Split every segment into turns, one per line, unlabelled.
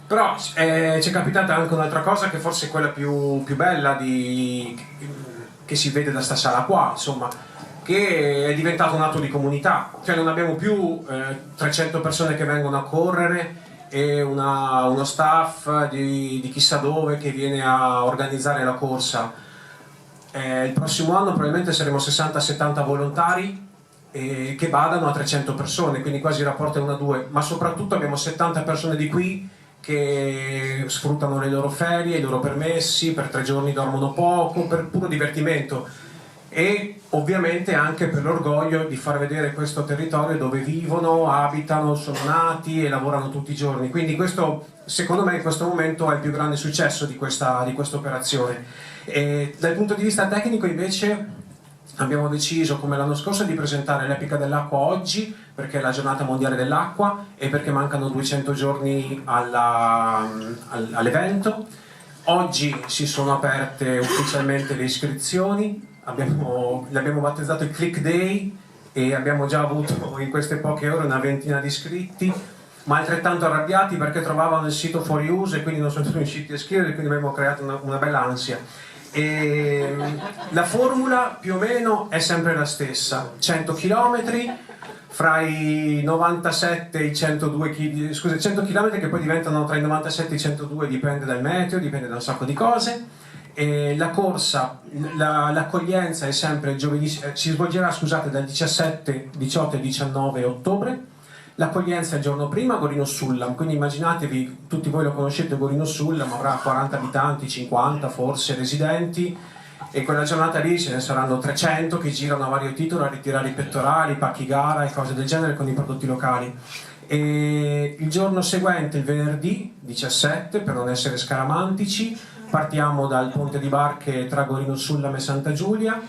Però ci è capitata anche un'altra cosa che forse è quella più bella che si vede da sta sala qua, insomma, che è diventato un atto di comunità, cioè non abbiamo più 300 persone che vengono a correre e uno staff di chissà dove che viene a organizzare la corsa. Il prossimo anno probabilmente saremo 60-70 volontari che vadano a 300 persone, quindi quasi il rapporto è 1 a 2, ma soprattutto abbiamo 70 persone di qui che sfruttano le loro ferie, i loro permessi, per 3 giorni dormono poco, per puro divertimento e ovviamente anche per l'orgoglio di far vedere questo territorio dove vivono, abitano, sono nati e lavorano tutti i giorni. Quindi questo, secondo me, in questo momento è il più grande successo di questa operazione. E dal punto di vista tecnico invece abbiamo deciso, come l'anno scorso, di presentare l'Epica dell'Acqua oggi perché è la giornata mondiale dell'acqua e perché mancano 200 giorni all'evento. Oggi si sono aperte ufficialmente le iscrizioni, l'abbiamo battezzato il Click Day e abbiamo già avuto in queste poche ore una ventina di iscritti, ma altrettanto arrabbiati perché trovavano il sito fuori uso e quindi non sono riusciti a scrivere, quindi abbiamo creato una bella ansia. E la formula più o meno è sempre la stessa: 100 km fra i 97 e i 102 km, scusa, 100 km che poi diventano tra i 97 e i 102, dipende dal meteo, dipende da un sacco di cose. E la corsa, l'accoglienza è sempre giovedì, si svolgerà, scusate, dal 17, 18 e 19 ottobre. L'accoglienza è il giorno prima a Gorino Sullam, quindi immaginatevi, tutti voi lo conoscete, Gorino Sullam avrà 40 abitanti, 50 forse residenti, e quella giornata lì ce ne saranno 300 che girano a vario titolo a ritirare i pettorali, i pacchi gara e cose del genere con i prodotti locali. E il giorno seguente, il venerdì 17, per non essere scaramantici, partiamo dal ponte di barche tra Gorino Sullam e Santa Giulia,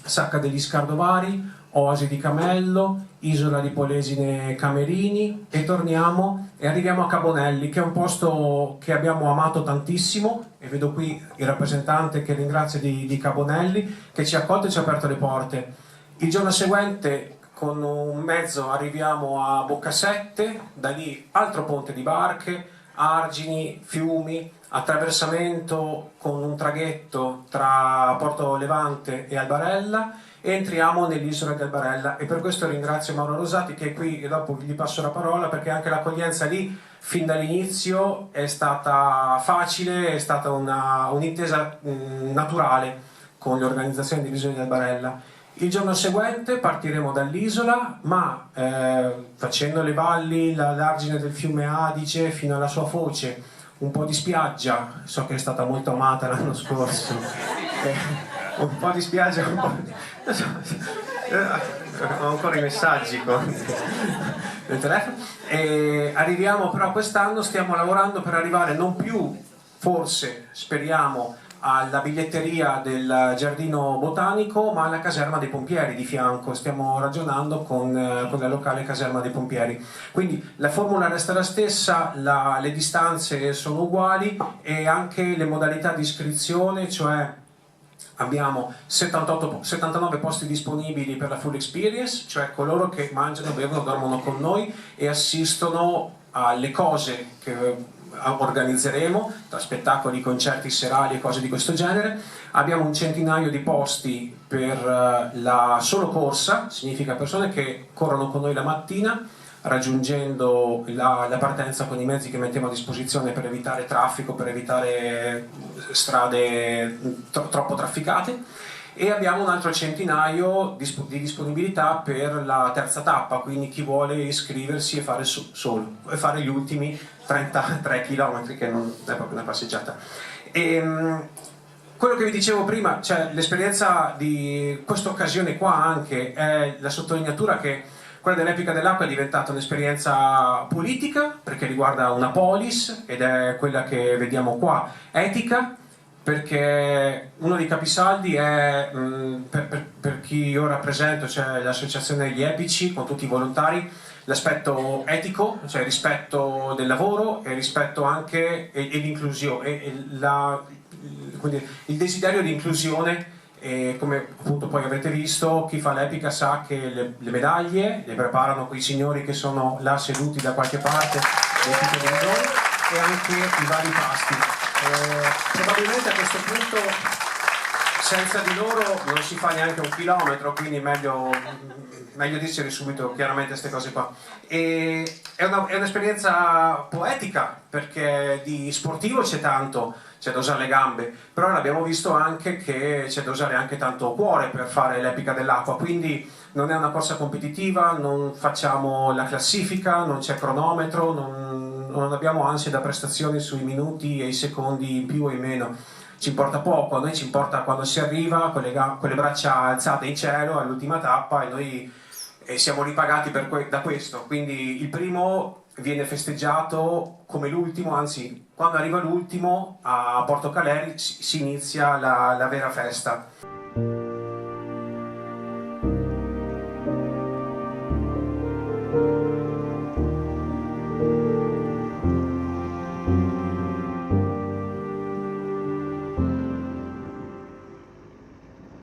Sacca degli Scardovari, Oasi di Camello, Isola di Polesine Camerini, e torniamo e arriviamo a Cabonelli, che è un posto che abbiamo amato tantissimo, e vedo qui il rappresentante che ringrazia di Cabonelli, che ci ha accolto e ci ha aperto le porte. Il giorno seguente con un mezzo arriviamo a Boccasette, da lì altro ponte di barche, argini, fiumi, attraversamento con un traghetto tra Porto Levante e Albarella, e entriamo nell'isola di Albarella, e per questo ringrazio Mauro Rosati che è qui e dopo gli passo la parola, perché anche l'accoglienza lì fin dall'inizio è stata facile, è stata un'intesa naturale con le organizzazioni dell'isola di Albarella. Il giorno seguente partiremo dall'isola, ma facendo le valli, l'argine del fiume Adige fino alla sua foce, un po' di spiaggia, so che è stata molto amata l'anno scorso, un po' di spiaggia, un po' di... ho ancora i messaggi del telefono, e arriviamo però quest'anno, stiamo lavorando per arrivare non più, forse, speriamo, alla biglietteria del giardino botanico, ma alla caserma dei pompieri di fianco. Stiamo ragionando con la locale caserma dei pompieri, quindi la formula resta la stessa, le distanze sono uguali e anche le modalità di iscrizione, cioè abbiamo 79 posti disponibili per la full experience, cioè coloro che mangiano, bevono, dormono con noi e assistono alle cose che organizzeremo, tra spettacoli, concerti serali e cose di questo genere. Abbiamo un centinaio di posti per la solo corsa, significa persone che corrono con noi la mattina, raggiungendo la partenza con i mezzi che mettiamo a disposizione per evitare traffico, per evitare strade troppo trafficate, e abbiamo un altro centinaio di disponibilità per la terza tappa, quindi chi vuole iscriversi e fare solo e fare gli ultimi 33 km, che non è proprio una passeggiata. Quello che vi dicevo prima, cioè l'esperienza di questa occasione qua anche è la sottolineatura che quella dell'Epica dell'Acqua è diventata un'esperienza politica, perché riguarda una polis, ed è quella che vediamo qua, etica, perché uno dei capisaldi è, per chi io rappresento, cioè l'associazione degli epici, con tutti i volontari, l'aspetto etico, cioè il rispetto del lavoro e rispetto anche e l'inclusione, quindi il desiderio di inclusione. E come appunto poi avrete visto, chi fa l'epica sa che le medaglie le preparano quei signori che sono là seduti da qualche parte dei piccoli bidoni e anche i vari pasti. Probabilmente a questo punto senza di loro non si fa neanche un chilometro, quindi meglio dirceli subito chiaramente queste cose qua. E è un'esperienza poetica, perché di sportivo c'è tanto, c'è da usare le gambe, però l'abbiamo visto anche che c'è da usare anche tanto cuore per fare l'epica dell'acqua, quindi non è una corsa competitiva, non facciamo la classifica, non c'è cronometro, non abbiamo ansia da prestazioni sui minuti e i secondi in più o in meno. Ci importa poco, a noi ci importa quando si arriva con le braccia alzate in cielo all'ultima tappa e noi siamo ripagati da questo, quindi il primo viene festeggiato come l'ultimo, anzi quando arriva l'ultimo a Porto Caleri si inizia la vera festa.